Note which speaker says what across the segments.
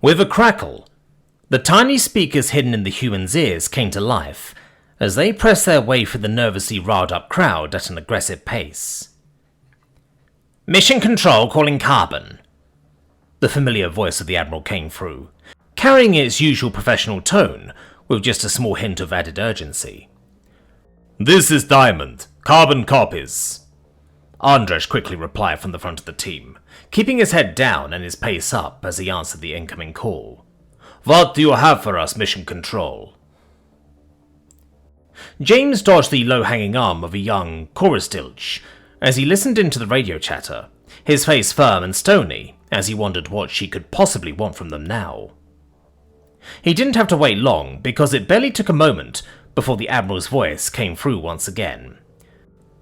Speaker 1: With a crackle, the tiny speakers hidden in the humans' ears came to life as they pressed their way through the nervously riled-up crowd at an aggressive pace. "Mission Control calling Carbon." The familiar voice of the Admiral came through, carrying its usual professional tone with just a small hint of added urgency. "This is Diamond. Carbon copies." Andrzej quickly replied from the front of the team, keeping his head down and his pace up as he answered the incoming call. "What do you have for us, Mission Control?" James dodged the low-hanging arm of a young chorus dilch as he listened into the radio chatter, his face firm and stony as he wondered what she could possibly want from them now. He didn't have to wait long because it barely took a moment before the Admiral's voice came through once again.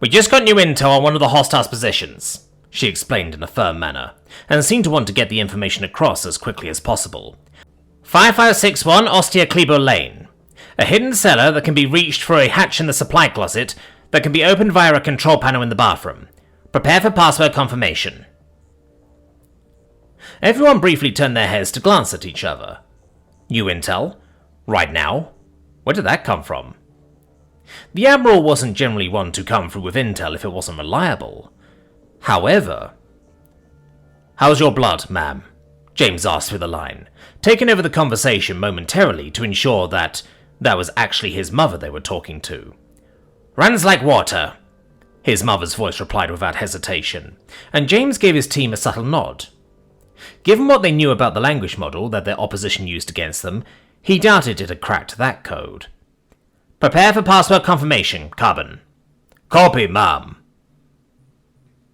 Speaker 1: "We just got new intel on one of the hostiles' positions," she explained in a firm manner, and seemed to want to get the information across as quickly as possible. 5561 Ostia Kleber Lane. A hidden cellar that can be reached through a hatch in the supply closet that can be opened via a control panel in the bathroom. Prepare for password confirmation. Everyone briefly turned their heads to glance at each other. New intel? Right now? Where did that come from? The Admiral wasn't generally one to come through with intel if it wasn't reliable. However... "How's your blood, ma'am?" James asked through the line, taking over the conversation momentarily to ensure that was actually his mother they were talking to. "Runs like water," his mother's voice replied without hesitation, and James gave his team a subtle nod. Given what they knew about the language model that their opposition used against them, he doubted it had cracked that code. "Prepare for password confirmation, Carbon." "Copy, ma'am."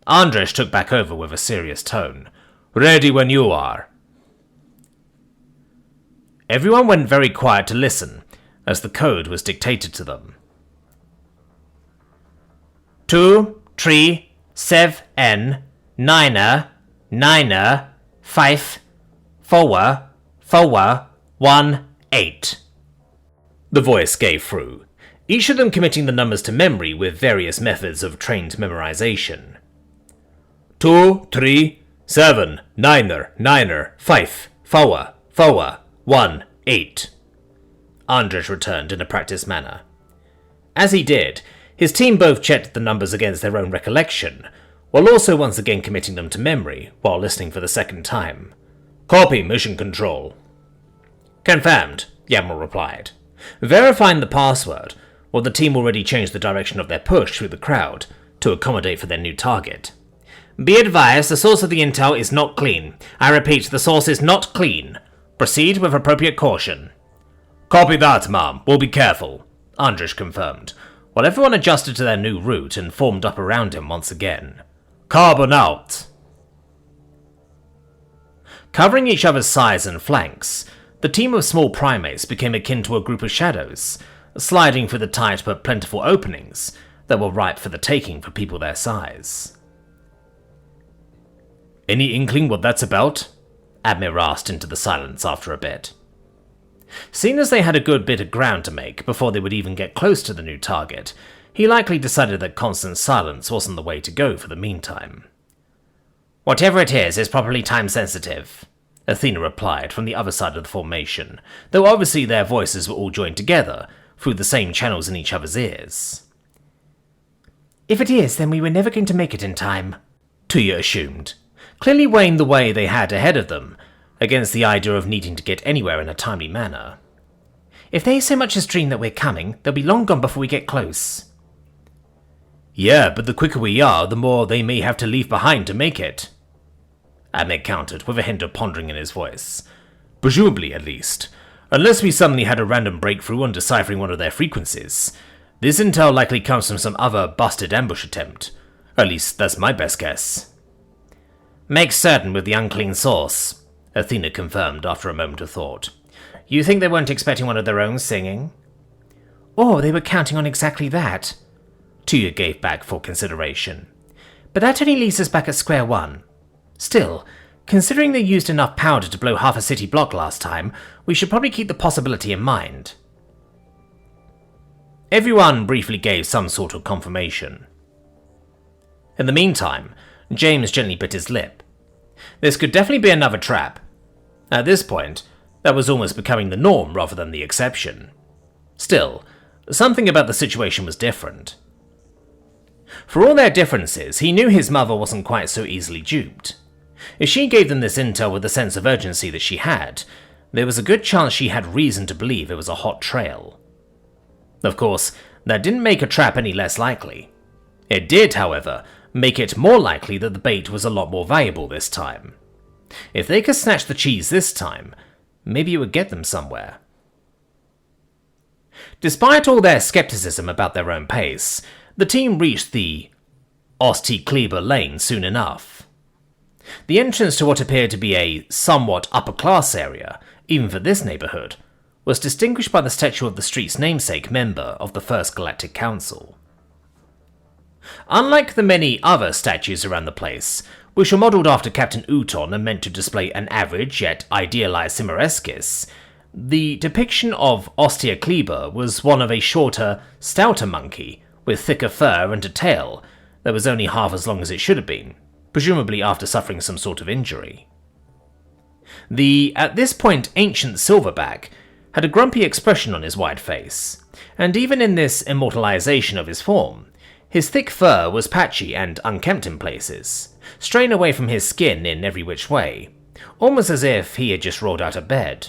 Speaker 1: Andrzej took back over with a serious tone. "Ready when you are." Everyone went very quiet to listen as the code was dictated to them. 2, 3, 7, 9, 9, 5, 4, 4, 1, 8. The voice gave through, each of them committing the numbers to memory with various methods of trained memorization. 2, 3, 7, 9, 9, 5, 4, 4, 1, 8. Andrzej returned in a practiced manner. As he did, his team both checked the numbers against their own recollection, while also once again committing them to memory while listening for the second time. "Copy, Mission Control." "Confirmed," the Admiral replied. Verifying the password, while the team already changed the direction of their push through the crowd to accommodate for their new target. "Be advised, the source of the intel is not clean. I repeat, the source is not clean. Proceed with appropriate caution." "Copy that, ma'am. We'll be careful," Andrzej confirmed, while everyone adjusted to their new route and formed up around him once again. "Carbon out." Covering each other's sides and flanks, the team of small primates became akin to a group of shadows, sliding through the tight but plentiful openings that were ripe for the taking for people their size. "Any inkling what that's about?" Admir asked into the silence after a bit. Seeing as they had a good bit of ground to make before they would even get close to the new target, he likely decided that constant silence wasn't the way to go for the meantime. "Whatever it is properly time-sensitive," Athena replied from the other side of the formation, though obviously their voices were all joined together through the same channels in each other's ears. "If it is, then we were never going to make it in time," Tuya assumed, clearly weighing the way they had ahead of them against the idea of needing to get anywhere in a timely manner. "If they so much as dream that we're coming, they'll be long gone before we get close." "Yeah, but the quicker we are, the more they may have to leave behind to make it," Admir countered with a hint of pondering in his voice. "Presumably, at least. Unless we suddenly had a random breakthrough on deciphering one of their frequencies. This intel likely comes from some other busted ambush attempt. At least, that's my best guess." "Makes certain with the unclean source," Athena confirmed after a moment of thought. "You think they weren't expecting one of their own singing?" "Or they were counting on exactly that," Tuya gave back for consideration. "But that only leaves us back at square one. Still, considering they used enough powder to blow half a city block last time, we should probably keep the possibility in mind." Everyone briefly gave some sort of confirmation. In the meantime, James gently bit his lip. This could definitely be another trap. At this point, that was almost becoming the norm rather than the exception. Still, something about the situation was different. For all their differences, he knew his mother wasn't quite so easily duped. If she gave them this intel with the sense of urgency that she had, there was a good chance she had reason to believe it was a hot trail. Of course, that didn't make a trap any less likely. It did, however, make it more likely that the bait was a lot more valuable this time. If they could snatch the cheese this time, maybe it would get them somewhere. Despite all their skepticism about their own pace, the team reached the Osti-Kleber lane soon enough. The entrance to what appeared to be a somewhat upper-class area, even for this neighbourhood, was distinguished by the statue of the street's namesake member of the First Galactic Council. Unlike the many other statues around the place, which were modelled after Captain Uton and meant to display an average yet idealised Cimarescus, the depiction of Osti-Kleber was one of a shorter, stouter monkey with thicker fur and a tail that was only half as long as it should have been, presumably after suffering some sort of injury. The, at this point, ancient silverback had a grumpy expression on his wide face, and even in this immortalization of his form, his thick fur was patchy and unkempt in places, straying away from his skin in every which way, almost as if he had just rolled out of bed.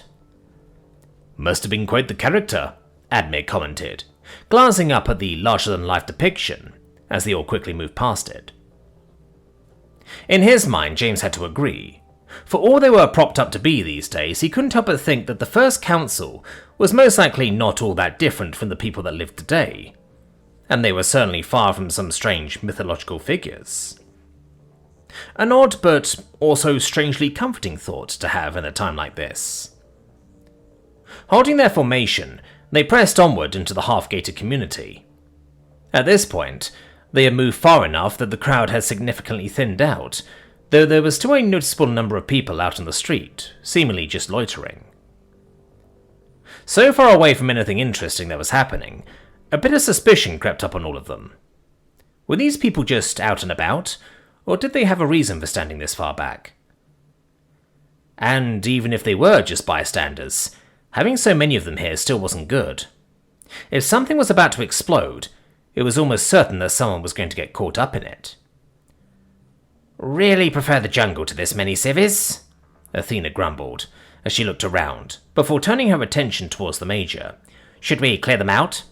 Speaker 1: "Must have been quite the character," Admir commented, glancing up at the larger-than-life depiction, as they all quickly moved past it. In his mind, James had to agree. For all they were propped up to be these days, he couldn't help but think that the First Council was most likely not all that different from the people that lived today, and they were certainly far from some strange mythological figures. An odd but also strangely comforting thought to have in a time like this. Holding their formation, they pressed onward into the half-gated community. At this point, they had moved far enough that the crowd had significantly thinned out, though there was still a noticeable number of people out on the street, seemingly just loitering. So far away from anything interesting that was happening, a bit of suspicion crept up on all of them. Were these people just out and about, or did they have a reason for standing this far back? And even if they were just bystanders, having so many of them here still wasn't good. If something was about to explode, it was almost certain that someone was going to get caught up in it. "Really prefer the jungle to this many civvies," Athena grumbled, as she looked around, before turning her attention towards the Major. "Should we clear them out?"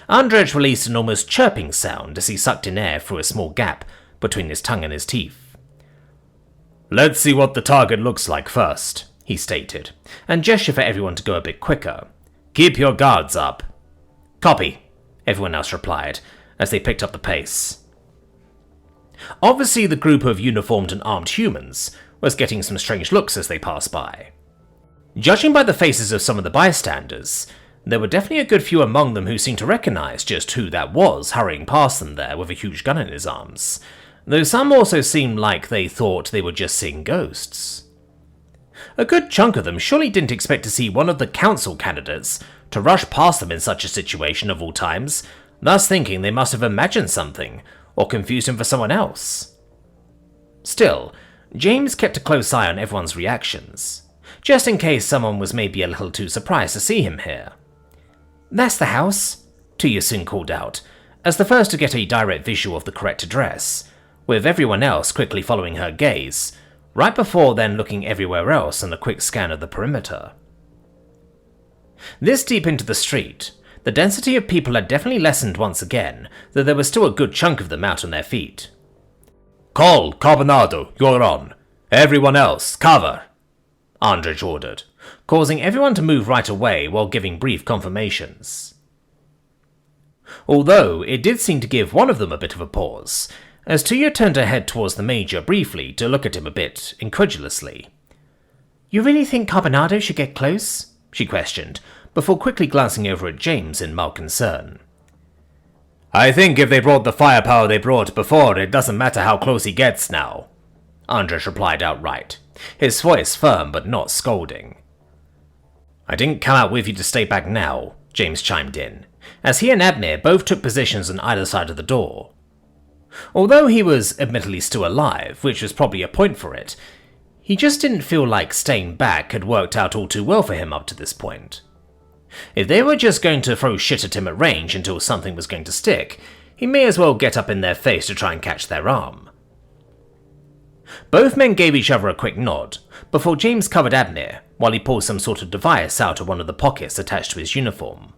Speaker 1: Andrej released an almost chirping sound as he sucked in air through a small gap between his tongue and his teeth. "Let's see what the target looks like first," he stated, and gestured for everyone to go a bit quicker. "Keep your guards up." "Copy," everyone else replied, as they picked up the pace. Obviously, the group of uniformed and armed humans was getting some strange looks as they passed by. Judging by the faces of some of the bystanders, there were definitely a good few among them who seemed to recognize just who that was hurrying past them there with a huge gun in his arms, though some also seemed like they thought they were just seeing ghosts. A good chunk of them surely didn't expect to see one of the council candidates to rush past them in such a situation of all times, thus thinking they must have imagined something, or confused him for someone else. Still, James kept a close eye on everyone's reactions, just in case someone was maybe a little too surprised to see him here. "That's the house," Tuya soon called out, as the first to get a direct visual of the correct address, with everyone else quickly following her gaze, right before then looking everywhere else in a quick scan of the perimeter. This deep into the street, the density of people had definitely lessened once again, though there was still a good chunk of them out on their feet. "Call, Carbonado, you're on. Everyone else, cover," Andrej ordered, causing everyone to move right away while giving brief confirmations. Although it did seem to give one of them a bit of a pause, as Tuya turned her head towards the Major briefly to look at him a bit incredulously. "You really think Carbonado should get close?" she questioned, before quickly glancing over at James in mild concern. "I think if they brought the firepower they brought before, it doesn't matter how close he gets now," Andrej replied outright, his voice firm but not scolding. "I didn't come out with you to stay back now," James chimed in, as he and Admir both took positions on either side of the door. Although he was admittedly still alive, which was probably a point for it, He just didn't feel like staying back had worked out all too well for him up to this point. If they were just going to throw shit at him at range until something was going to stick, he may as well get up in their face to try and catch their arm. Both men gave each other a quick nod, before James covered Abner while he pulled some sort of device out of one of the pockets attached to his uniform.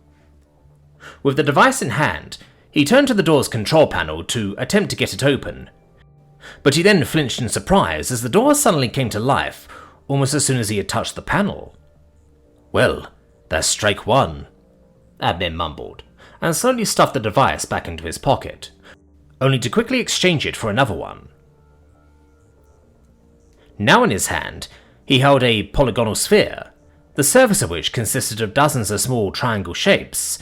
Speaker 1: With the device in hand, he turned to the door's control panel to attempt to get it open, but he then flinched in surprise as the door suddenly came to life almost as soon as he had touched the panel. "Well, that's strike one," Abner mumbled, and slowly stuffed the device back into his pocket, only to quickly exchange it for another one. Now in his hand, he held a polygonal sphere, the surface of which consisted of dozens of small triangle shapes,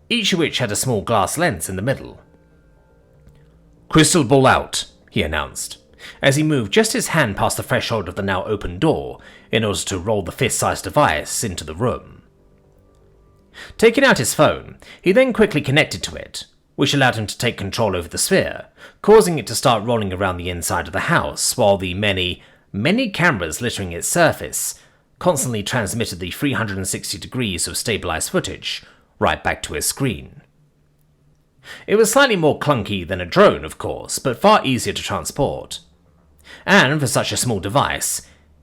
Speaker 1: each of which had a small glass lens in the middle. "Crystal ball out," he announced, as he moved just his hand past the threshold of the now open door in order to roll the fist-sized device into the room. Taking out his phone, he then quickly connected to it, which allowed him to take control over the sphere, causing it to start rolling around the inside of the house while the many cameras littering its surface constantly transmitted the 360 degrees of stabilized footage right back to his screen. It was slightly more clunky than a drone, of course, but far easier to transport. And for such a small device,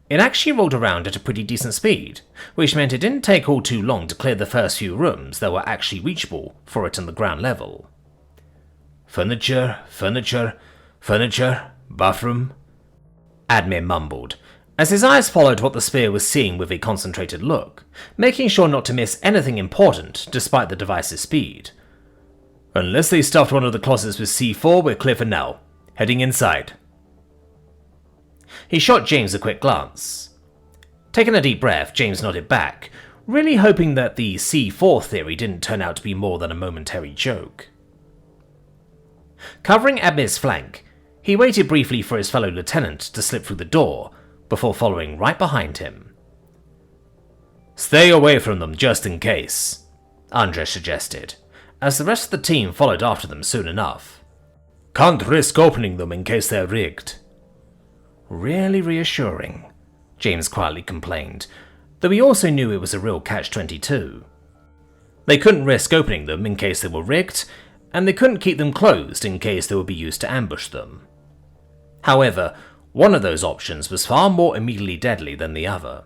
Speaker 1: it actually rolled around at a pretty decent speed, which meant it didn't take all too long to clear the first few rooms that were actually reachable for it on the ground level. Furniture, bathroom," Admir mumbled, as his eyes followed what the sphere was seeing with a concentrated look, making sure not to miss anything important despite the device's speed. "Unless they stuffed one of the closets with C4, we're clear for now. Heading inside." He shot James a quick glance. Taking a deep breath, James nodded back, really hoping that the C4 theory didn't turn out to be more than a momentary joke. Covering Admir's flank, he waited briefly for his fellow lieutenant to slip through the door, before following right behind him. "Stay away from them just in case," Andres suggested, as the rest of the team followed after them soon enough. "Can't risk opening them in case they're rigged." Really reassuring, James quietly complained, though he also knew it was a real catch-22. They couldn't risk opening them in case they were rigged, and they couldn't keep them closed in case they would be used to ambush them. However, one of those options was far more immediately deadly than the other.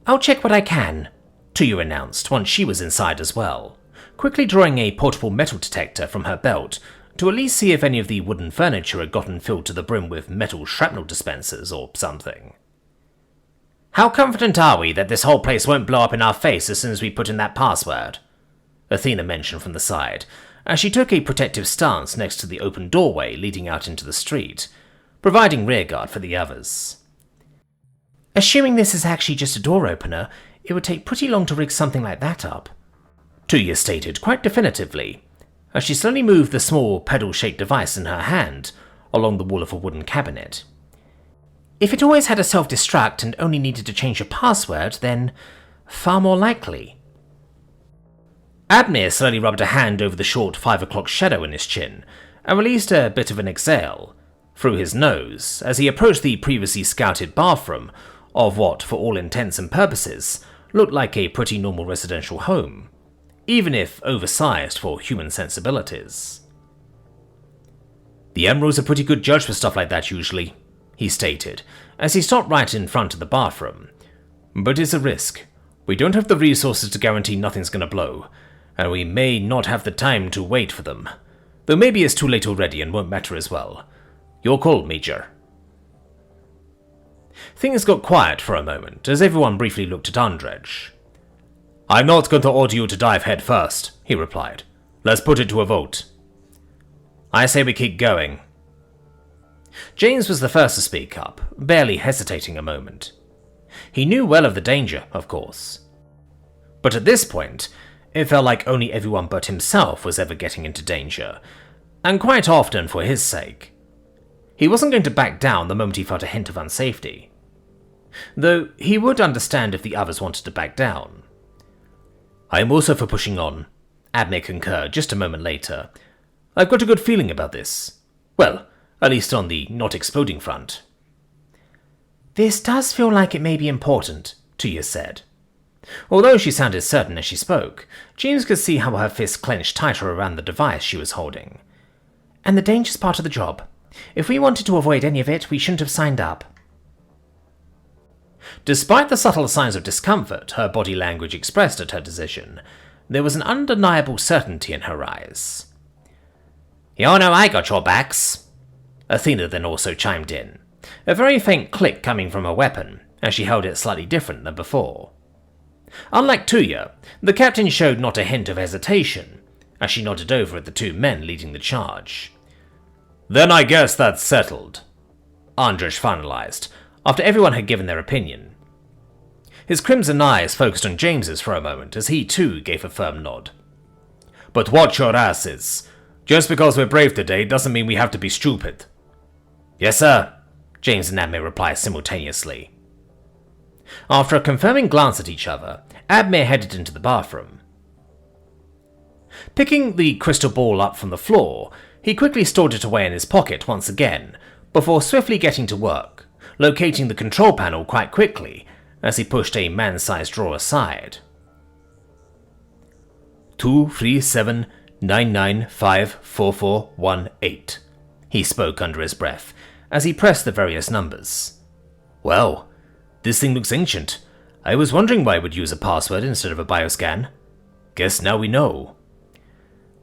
Speaker 1: "I'll check what I can," Tuya announced once she was inside as well, quickly drawing a portable metal detector from her belt to at least see if any of the wooden furniture had gotten filled to the brim with metal shrapnel dispensers or something. "How confident are we that this whole place won't blow up in our face as soon as we put in that password?" Athena mentioned from the side, as she took a protective stance next to the open doorway leading out into the street, providing rearguard for the others. "Assuming this is actually just a door opener, it would take pretty long to rig something like that up," Tuya stated quite definitively, as she slowly moved the small pedal-shaped device in her hand along the wall of a wooden cabinet. "If it always had a self-destruct and only needed to change a password, then far more likely." Admir slowly rubbed a hand over the short 5 o'clock shadow in his chin and released a bit of an exhale through his nose as he approached the previously scouted bathroom of what, for all intents and purposes, looked like a pretty normal residential home, even if oversized for human sensibilities. "The Emerald's a pretty good judge for stuff like that usually," he stated, as he stopped right in front of the bathroom. "But it's a risk. We don't have the resources to guarantee nothing's gonna blow, and we may not have the time to wait for them, though maybe it's too late already and won't matter as well. Your call, Major." Things got quiet for a moment as everyone briefly looked at Andrej. "I'm not going to order you to dive head first," he replied. "Let's put it to a vote." "I say we keep going." James was the first to speak up, barely hesitating a moment. He knew well of the danger, of course. But at this point, it felt like only everyone but himself was ever getting into danger, and quite often for his sake. He wasn't going to back down the moment he felt a hint of unsafety. Though he would understand if the others wanted to back down. "I am also for pushing on," Admir concurred just a moment later. "I've got a good feeling about this. Well, at least on the not exploding front." "This does feel like it may be important," Tuya said. Although she sounded certain as she spoke, James could see how her fists clenched tighter around the device she was holding. "And the dangerous part of the job. If we wanted to avoid any of it, we shouldn't have signed up." Despite the subtle signs of discomfort her body language expressed at her decision, there was an undeniable certainty in her eyes. "You all know I got your backs." Athena then also chimed in, a very faint click coming from her weapon, as she held it slightly different than before. Unlike Tuya, the captain showed not a hint of hesitation, as she nodded over at the two men leading the charge. "Then I guess that's settled," Andrzej finalized, after everyone had given their opinion. His crimson eyes focused on James's for a moment as he too gave a firm nod. "But watch your asses. Just because we're brave today doesn't mean we have to be stupid." "Yes, sir," James and Admir replied simultaneously. After a confirming glance at each other, Admir headed into the bathroom. Picking the crystal ball up from the floor, he quickly stored it away in his pocket once again, before swiftly getting to work, locating the control panel quite quickly as he pushed a man-sized drawer aside. 237995441 he spoke under his breath as he pressed the various numbers. "Well, this thing looks ancient. I was wondering why it would use a password instead of a bioscan. Guess now we know."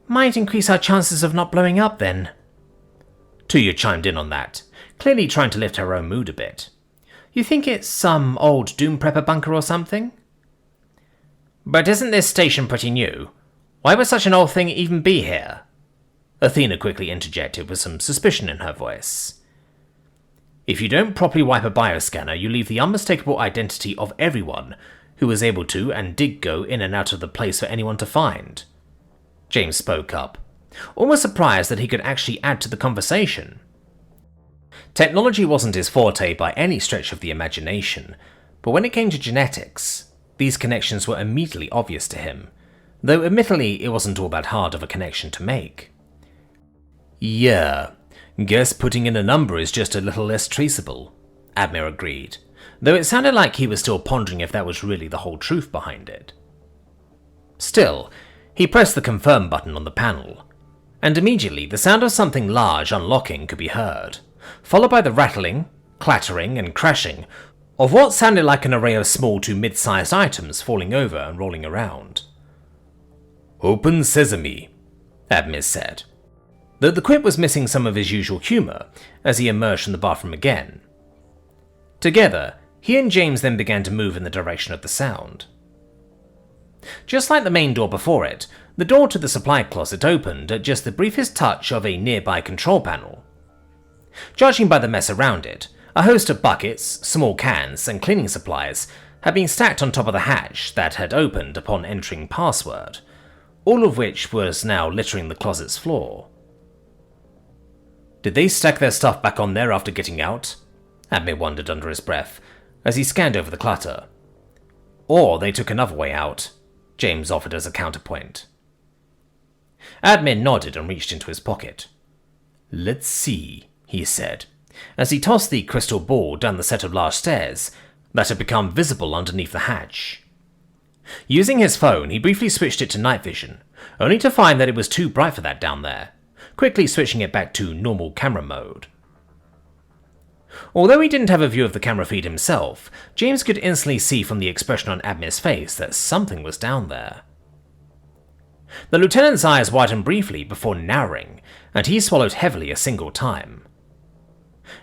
Speaker 1: "Might increase our chances of not blowing up then." Tuya chimed in on that, clearly trying to lift her own mood a bit. "You think it's some old Doom Prepper bunker or something?" "But isn't this station pretty new? Why would such an old thing even be here?" Athena quickly interjected with some suspicion in her voice. "If you don't properly wipe a bioscanner, you leave the unmistakable identity of everyone who was able to and did go in and out of the place for anyone to find." James spoke up, almost surprised that he could actually add to the conversation. Technology wasn't his forte by any stretch of the imagination, but when it came to genetics, these connections were immediately obvious to him, though admittedly it wasn't all that hard of a connection to make. "Yeah, guess putting in a number is just a little less traceable," Admir agreed, though it sounded like he was still pondering if that was really the whole truth behind it. Still, he pressed the confirm button on the panel, and immediately the sound of something large unlocking could be heard, followed by the rattling, clattering, and crashing of what sounded like an array of small to mid-sized items falling over and rolling around. "Open sesame," Admir said, though the quip was missing some of his usual humour as he emerged from the bathroom again. Together, he and James then began to move in the direction of the sound. Just like the main door before it, the door to the supply closet opened at just the briefest touch of a nearby control panel. Judging by the mess around it, a host of buckets, small cans, and cleaning supplies had been stacked on top of the hatch that had opened upon entering password, all of which was now littering the closet's floor. "Did they stack their stuff back on there after getting out?" Admir wondered under his breath as he scanned over the clutter. "Or they took another way out," James offered as a counterpoint. Admir nodded and reached into his pocket. "Let's see," he said, as he tossed the crystal ball down the set of large stairs that had become visible underneath the hatch. Using his phone, he briefly switched it to night vision, only to find that it was too bright for that down there, quickly switching it back to normal camera mode. Although he didn't have a view of the camera feed himself, James could instantly see from the expression on Admir's face that something was down there. The lieutenant's eyes widened briefly before narrowing, and he swallowed heavily a single time.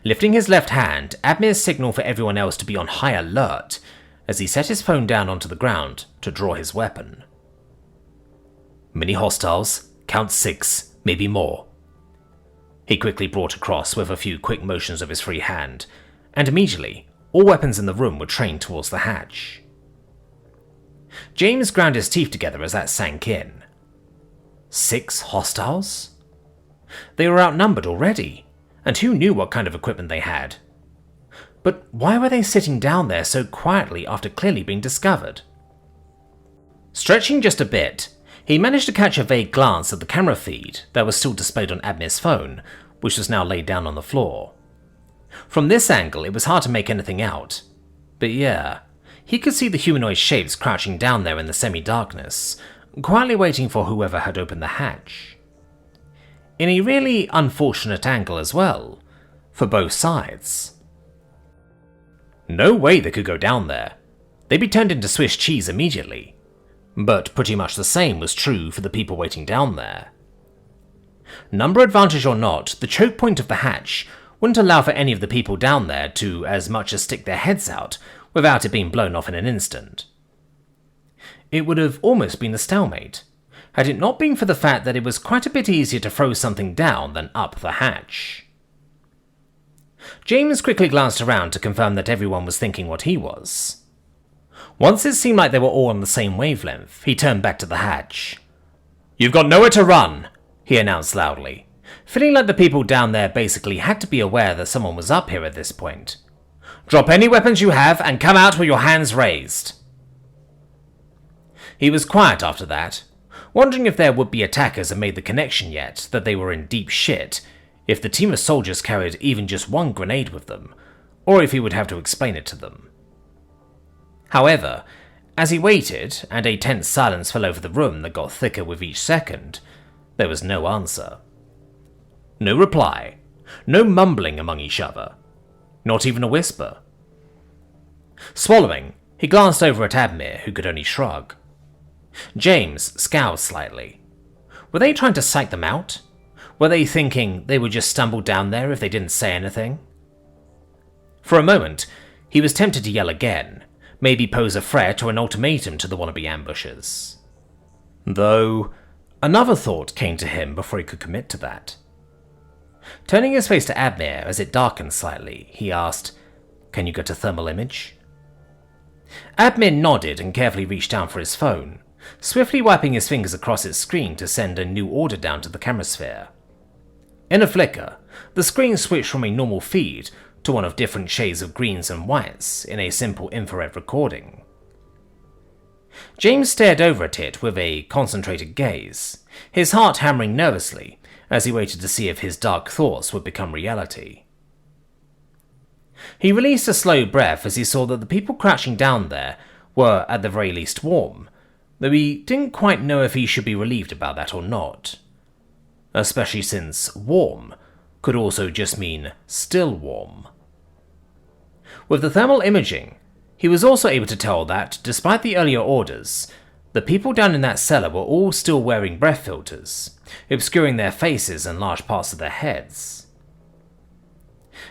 Speaker 1: Lifting his left hand, Admir signaled for everyone else to be on high alert as he set his phone down onto the ground to draw his weapon. "Many hostiles, count 6, maybe more," he quickly brought across with a few quick motions of his free hand, and immediately all weapons in the room were trained towards the hatch. James ground his teeth together as that sank in. 6 hostiles? They were outnumbered already, and who knew what kind of equipment they had? But why were they sitting down there so quietly after clearly being discovered? Stretching just a bit, he managed to catch a vague glance at the camera feed that was still displayed on Admir's phone, which was now laid down on the floor. From this angle, it was hard to make anything out. But yeah, he could see the humanoid shapes crouching down there in the semi-darkness, quietly waiting for whoever had opened the hatch. In a really unfortunate angle as well, for both sides. No way they could go down there. They'd be turned into Swiss cheese immediately. But pretty much the same was true for the people waiting down there. Number advantage or not, the choke point of the hatch wouldn't allow for any of the people down there to as much as stick their heads out without it being blown off in an instant. It would have almost been a stalemate, had it not been for the fact that it was quite a bit easier to throw something down than up the hatch. James quickly glanced around to confirm that everyone was thinking what he was. Once it seemed like they were all on the same wavelength, he turned back to the hatch. "You've got nowhere to run," he announced loudly, feeling like the people down there basically had to be aware that someone was up here at this point. "Drop any weapons you have and come out with your hands raised." He was quiet after that, wondering if their would-be attackers had made the connection yet that they were in deep shit if the team of soldiers carried even just one grenade with them, or if he would have to explain it to them. However, as he waited, and a tense silence fell over the room that got thicker with each second, there was no answer. No reply, no mumbling among each other, not even a whisper. Swallowing, he glanced over at Admir, who could only shrug. James scowled slightly. Were they trying to psych them out? Were they thinking they would just stumble down there if they didn't say anything? For a moment, he was tempted to yell again, maybe pose a threat or an ultimatum to the wannabe ambushers. Though, another thought came to him before he could commit to that. Turning his face to Admir as it darkened slightly, he asked, "Can you get a thermal image?" Admir nodded and carefully reached down for his phone, swiftly wiping his fingers across its screen to send a new order down to the camera sphere. In a flicker, the screen switched from a normal feed to one of different shades of greens and whites in a simple infrared recording. James stared over at it with a concentrated gaze, his heart hammering nervously as he waited to see if his dark thoughts would become reality. He released a slow breath as he saw that the people crouching down there were at the very least warm, though he didn't quite know if he should be relieved about that or not. Especially since warm could also just mean still warm. With the thermal imaging, he was also able to tell that, despite the earlier orders, the people down in that cellar were all still wearing breath filters, obscuring their faces and large parts of their heads.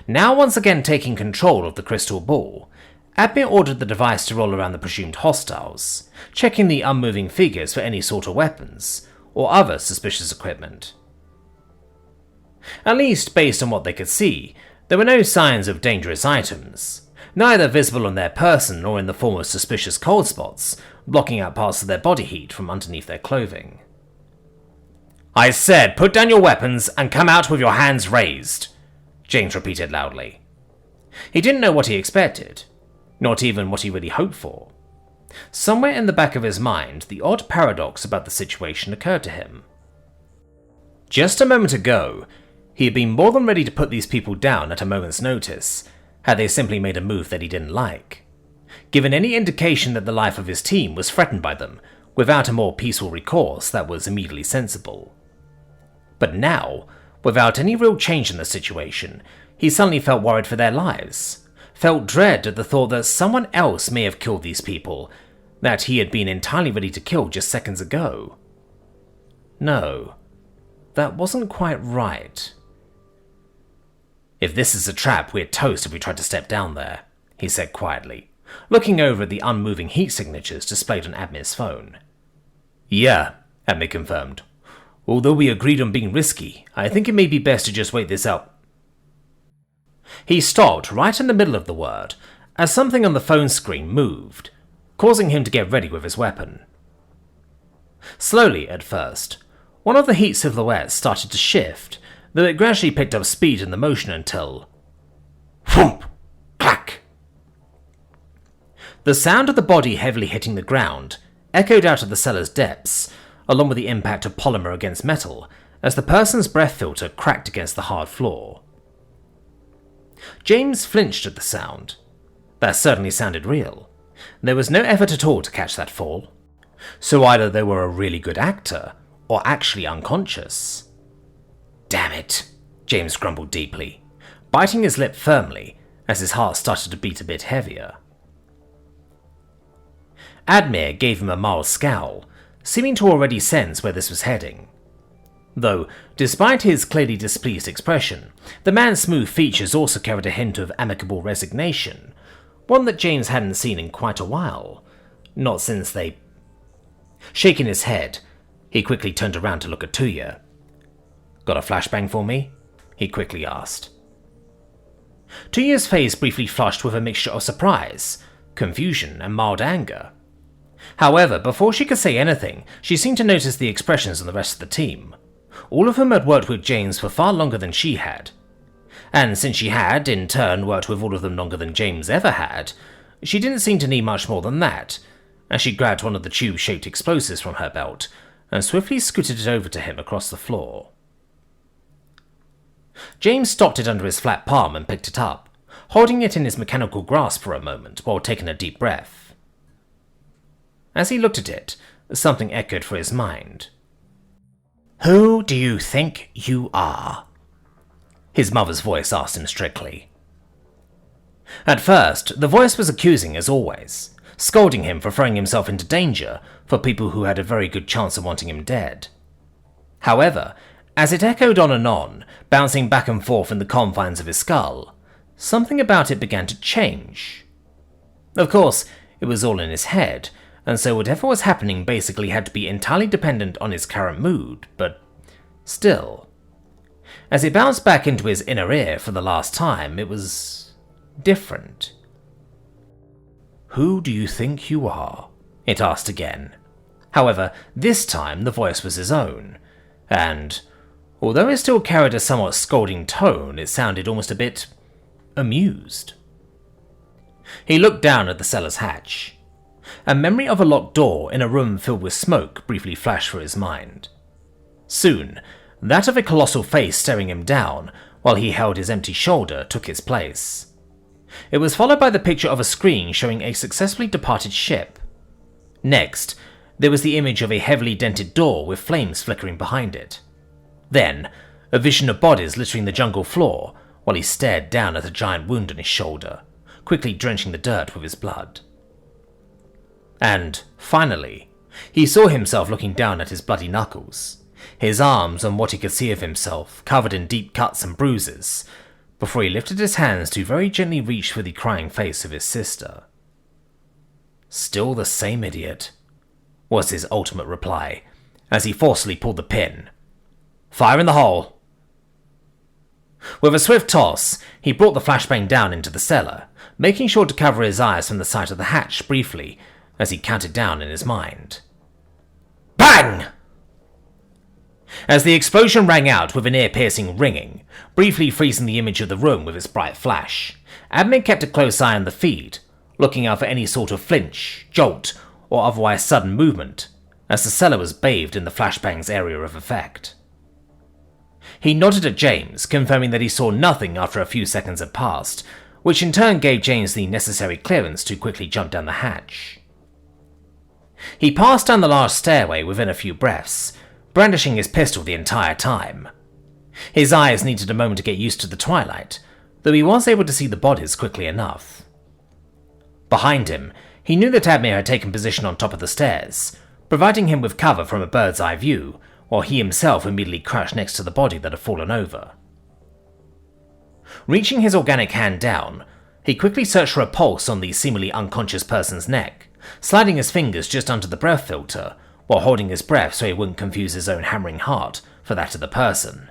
Speaker 1: Now once again taking control of the crystal ball, Admir ordered the device to roll around the presumed hostiles, checking the unmoving figures for any sort of weapons or other suspicious equipment. At least based on what they could see, there were no signs of dangerous items, neither visible on their person nor in the form of suspicious cold spots, blocking out parts of their body heat from underneath their clothing. "I said, put down your weapons and come out with your hands raised," James repeated loudly. He didn't know what he expected, not even what he really hoped for. Somewhere in the back of his mind, the odd paradox about the situation occurred to him. Just a moment ago, he had been more than ready to put these people down at a moment's notice, had they simply made a move that he didn't like, given any indication that the life of his team was threatened by them, without a more peaceful recourse that was immediately sensible. But now, without any real change in the situation, he suddenly felt worried for their lives, felt dread at the thought that someone else may have killed these people, that he had been entirely ready to kill just seconds ago. No, that wasn't quite right. "If this is a trap, we're toast if we try to step down there," he said quietly, looking over at the unmoving heat signatures displayed on Admir's phone. "Yeah," Admir confirmed. "Although we agreed on being risky, I think it may be best to just wait this out." He stopped right in the middle of the word, as something on the phone screen moved, causing him to get ready with his weapon. Slowly at first, one of the heat silhouettes started to shift, though it gradually picked up speed in the motion until... Whoomp! Clack! The sound of the body heavily hitting the ground echoed out of the cellar's depths, along with the impact of polymer against metal, as the person's breath filter cracked against the hard floor. James flinched at the sound. That certainly sounded real. There was no effort at all to catch that fall. So either they were a really good actor, or actually unconscious. Damn it, James grumbled deeply, biting his lip firmly as his heart started to beat a bit heavier. Admir gave him a mild scowl, seeming to already sense where this was heading. Though, despite his clearly displeased expression, the man's smooth features also carried a hint of amicable resignation, one that James hadn't seen in quite a while, not since they... Shaking his head, he quickly turned around to look at Tuya. "Got a flashbang for me?" he quickly asked. Tuya's face briefly flushed with a mixture of surprise, confusion, and mild anger. However, before she could say anything, she seemed to notice the expressions on the rest of the team, all of whom had worked with James for far longer than she had. And since she had, in turn, worked with all of them longer than James ever had, she didn't seem to need much more than that, as she grabbed one of the tube-shaped explosives from her belt and swiftly scooted it over to him across the floor. James stopped it under his flat palm and picked it up, holding it in his mechanical grasp for a moment while taking a deep breath. As he looked at it, something echoed for his mind. "Who do you think you are?" his mother's voice asked him strictly. At first, the voice was accusing as always, scolding him for throwing himself into danger for people who had a very good chance of wanting him dead. However, as it echoed on, bouncing back and forth in the confines of his skull, something about it began to change. Of course, it was all in his head, and so whatever was happening basically had to be entirely dependent on his current mood, but still. As it bounced back into his inner ear for the last time, it was different. "Who do you think you are?" it asked again. However, this time the voice was his own, and although it still carried a somewhat scolding tone, it sounded almost a bit amused. He looked down at the cellar's hatch. A memory of a locked door in a room filled with smoke briefly flashed through his mind. Soon, that of a colossal face staring him down while he held his empty shoulder took its place. It was followed by the picture of a screen showing a successfully departed ship. Next, there was the image of a heavily dented door with flames flickering behind it. Then, a vision of bodies littering the jungle floor while he stared down at a giant wound on his shoulder, quickly drenching the dirt with his blood. And, finally, he saw himself looking down at his bloody knuckles, his arms and what he could see of himself covered in deep cuts and bruises, before he lifted his hands to very gently reach for the crying face of his sister. "Still the same idiot," was his ultimate reply, as he forcefully pulled the pin. "Fire in the hole!" With a swift toss, he brought the flashbang down into the cellar, making sure to cover his eyes from the sight of the hatch briefly, as he counted down in his mind. Bang! As the explosion rang out with an ear-piercing ringing, briefly freezing the image of the room with its bright flash, Admin kept a close eye on the feed, looking out for any sort of flinch, jolt, or otherwise sudden movement, as the cellar was bathed in the flashbang's area of effect. He nodded at James, confirming that he saw nothing after a few seconds had passed, which in turn gave James the necessary clearance to quickly jump down the hatch. He passed down the large stairway within a few breaths, brandishing his pistol the entire time. His eyes needed a moment to get used to the twilight, though he was able to see the bodies quickly enough. Behind him, he knew that Admir had taken position on top of the stairs, providing him with cover from a bird's eye view, while he himself immediately crouched next to the body that had fallen over. Reaching his organic hand down, he quickly searched for a pulse on the seemingly unconscious person's neck, sliding his fingers just under the breath filter, while holding his breath so he wouldn't confuse his own hammering heart for that of the person.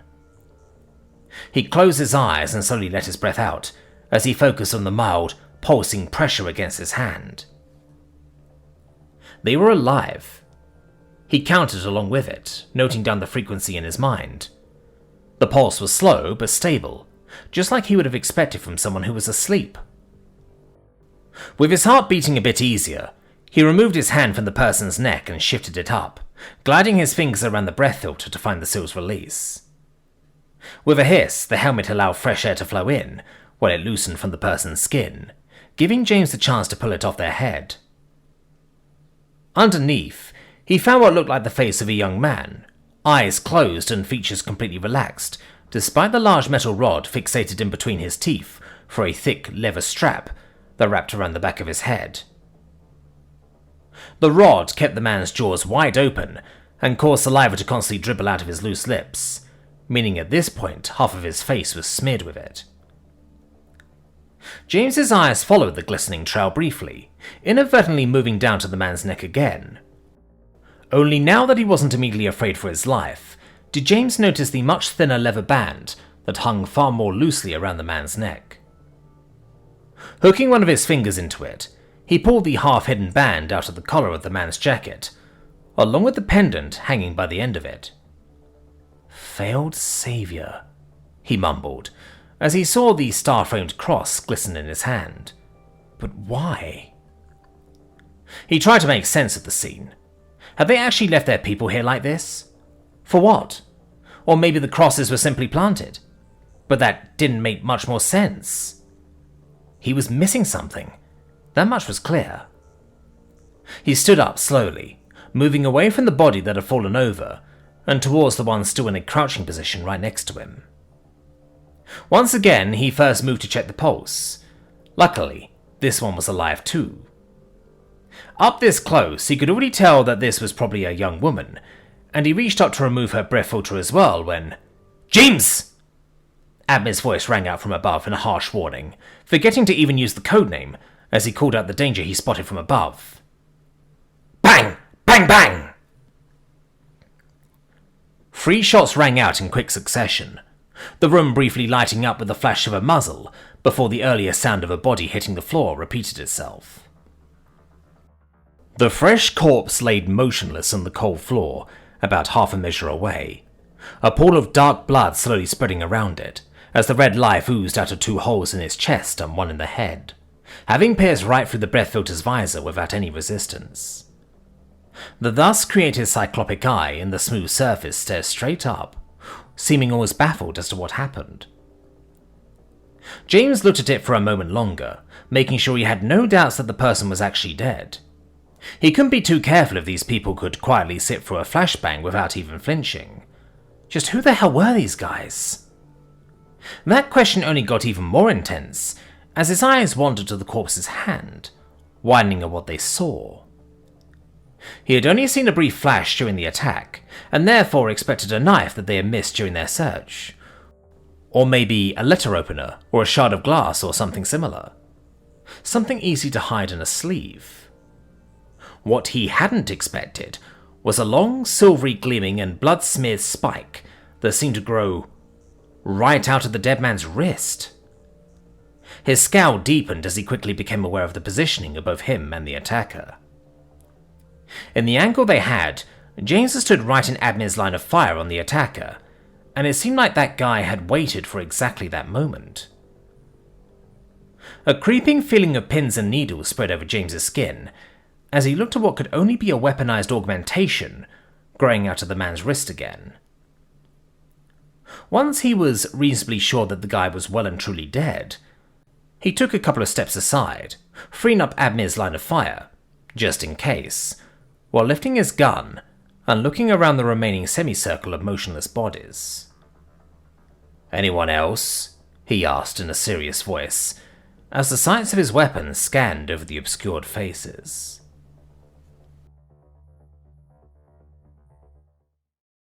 Speaker 1: He closed his eyes and slowly let his breath out, as he focused on the mild, pulsing pressure against his hand. They were alive. He counted along with it, noting down the frequency in his mind. The pulse was slow but stable, just like he would have expected from someone who was asleep. With his heart beating a bit easier, he removed his hand from the person's neck and shifted it up, gliding his fingers around the breath filter to find the seal's release. With a hiss, the helmet allowed fresh air to flow in, while it loosened from the person's skin, giving James the chance to pull it off their head. Underneath, he found what looked like the face of a young man, eyes closed and features completely relaxed, despite the large metal rod fixated in between his teeth for a thick leather strap that wrapped around the back of his head. The rod kept the man's jaws wide open and caused saliva to constantly dribble out of his loose lips, meaning at this point half of his face was smeared with it. James's eyes followed the glistening trail briefly, inadvertently moving down to the man's neck again. Only now that he wasn't immediately afraid for his life, did James notice the much thinner leather band that hung far more loosely around the man's neck. Hooking one of his fingers into it, he pulled the half-hidden band out of the collar of the man's jacket, along with the pendant hanging by the end of it. "Failed savior," he mumbled, as he saw the star-framed cross glisten in his hand. But why? He tried to make sense of the scene. Had they actually left their people here like this? For what? Or maybe the crosses were simply planted. But that didn't make much more sense. He was missing something. That much was clear. He stood up slowly, moving away from the body that had fallen over, and towards the one still in a crouching position right next to him. Once again, he first moved to check the pulse. Luckily, this one was alive too. Up this close, he could already tell that this was probably a young woman, and he reached up to remove her breath filter as well when... "James!" Admir's voice rang out from above in a harsh warning, forgetting to even use the codename as he called out the danger he spotted from above. Bang! Bang! Bang! 3 shots rang out in quick succession, the room briefly lighting up with the flash of a muzzle before the earlier sound of a body hitting the floor repeated itself. The fresh corpse laid motionless on the cold floor, about half a measure away, a pool of dark blood slowly spreading around it, as the red life oozed out of 2 holes in its chest and 1 in the head, having pierced right through the breath filter's visor without any resistance. The thus created cyclopic eye in the smooth surface stared straight up, seeming almost baffled as to what happened. James looked at it for a moment longer, making sure he had no doubts that the person was actually dead. He couldn't be too careful if these people could quietly sit through a flashbang without even flinching. Just who the hell were these guys? That question only got even more intense as his eyes wandered to the corpse's hand, widening at what they saw. He had only seen a brief flash during the attack, and therefore expected a knife that they had missed during their search. Or maybe a letter opener, or a shard of glass, or something similar. Something easy to hide in a sleeve. What he hadn't expected was a long, silvery gleaming and blood-smeared spike that seemed to grow right out of the dead man's wrist. His scowl deepened as he quickly became aware of the positioning of both him and the attacker. In the angle they had, James stood right in Admir's line of fire on the attacker, and it seemed like that guy had waited for exactly that moment. A creeping feeling of pins and needles spread over James's skin as he looked at what could only be a weaponized augmentation growing out of the man's wrist again. Once he was reasonably sure that the guy was well and truly dead, he took a couple of steps aside, freeing up Admir's line of fire, just in case, while lifting his gun and looking around the remaining semicircle of motionless bodies. "Anyone else?" he asked in a serious voice, as the sights of his weapon scanned over the obscured faces.